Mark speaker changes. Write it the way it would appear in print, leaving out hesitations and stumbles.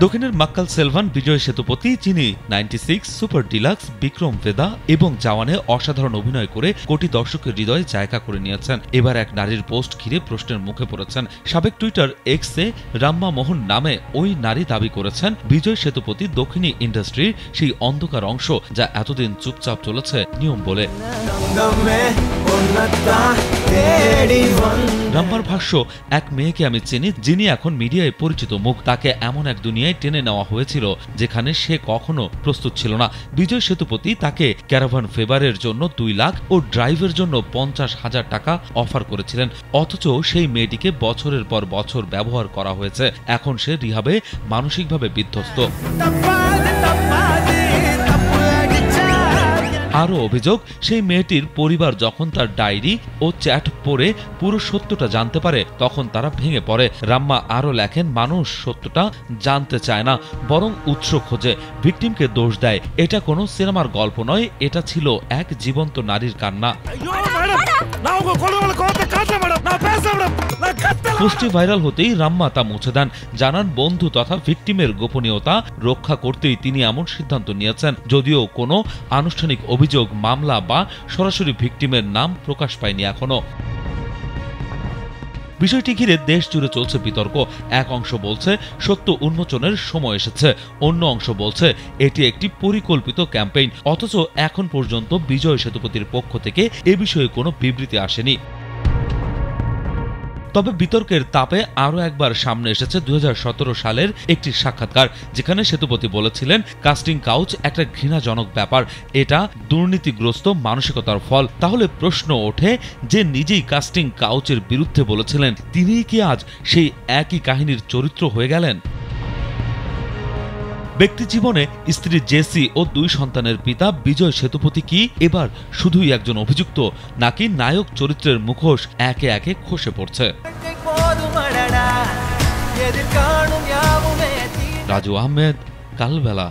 Speaker 1: দক্ষিণের মাক্কাল সেলভান বিজয় সেতুপতি, যিনি 96, super deluxe, Vikram ভেদা এবং জওয়ানে অসাধারণ অভিনয় করে কোটি দর্শকের হৃদয়ে জায়গা করে নিয়েছেন, এবার এক নারীর পোস্ট ঘিরে প্রশ্নের মুখে পড়েছেন। সাবেক টুইটার এক্সে রাম্মা মোহন নামে ওই নারী দাবি করেছেন বিজয় সেতুপতি দক্ষিণী ইন্ডাস্ট্রির সেই অন্ধকার অংশ যা এতদিন চুপচাপ চলেছে নিয়ম বলে। রাম্মার ভাষ্য, এক মেয়েকে আমি চিনি যিনি এখন মিডিয়ায় পরিচিত মুখ, তাকে এমন এক দুনিয়ায় টেনে নেওয়া হয়েছিল যেখানে সে কখনো প্রস্তুত ছিল না। বিজয় সেতুপতি তাকে ক্যারাভান ফেভারের জন্য 2 লাখ ও ড্রাইভের জন্য 50,000 টাকা অফার করেছিলেন, অথচ সেই মেয়েটিকে বছরের পর বছর ব্যবহার করা হয়েছে। এখন সে রিহাবে মানসিকভাবে বিধ্বস্ত। আরও অভিযোগ, সেই মেয়েটির পরিবার যখন তার ডায়েরি ও চ্যাট পড়ে পুরো সত্যটা জানতে পারে তখন তারা ভেঙে পড়ে। রাম্মা আরও লেখেন, মানুষ সত্যটা জানতে চায় না, বরং উৎস খোঁজে, ভিকটিমকে দোষ দেয়। এটা কোনো সিনেমার গল্প নয়, এটা ছিল এক জীবন্ত নারীর কান্না। পোস্টটি ভাইরাল হতেই রাম্মা তা মুছে দেন, জানান বন্ধু তথা ভিকটিমের গোপনীয়তা রক্ষা করতেই তিনি এমন সিদ্ধান্ত নিয়েছেন। যদিও কোনো আনুষ্ঠানিক অভিযোগ, মামলা বা সরাসরি ভিকটিমের নাম প্রকাশ পায়নি এখনো। বিষয়টি ঘিরে দেশ জুড়ে চলছে বিতর্ক। এক অংশ বলছে সত্য উন্মোচনের সময় এসেছে, অন্য অংশ বলছে এটি একটি পরিকল্পিত ক্যাম্পেইন, অথচ এখন পর্যন্ত বিজয় সেতুপতির পক্ষ থেকে এ বিষয়ে কোনো বিবৃতি আসেনি। তবে বিতর্কের তাপে আরও একবার সামনে এসেছে 2017 সালের একটি সাক্ষাৎকার, যেখানে সেতুপতি বলেছিলেন কাস্টিং কাউচ একটা ঘৃণাজনক ব্যাপার, এটা দুর্নীতিগ্রস্ত মানসিকতার ফল। তাহলে প্রশ্ন ওঠে, যে নিজেই কাস্টিং কাউচের বিরুদ্ধে বলেছিলেন তিনিই কি আজ সেই একই কাহিনীর চরিত্র হয়ে গেলেন? ব্যক্তি জীবনে স্ত্রী জেসি ও 2 সন্তানের পিতা বিজয় সেতুপতি কি এবার শুধুই একজন অভিযুক্ত, নাকি নায়ক চরিত্রের মুখোশ একে একে খসে পড়ছে? রাজু আহমেদ, কালবেলা।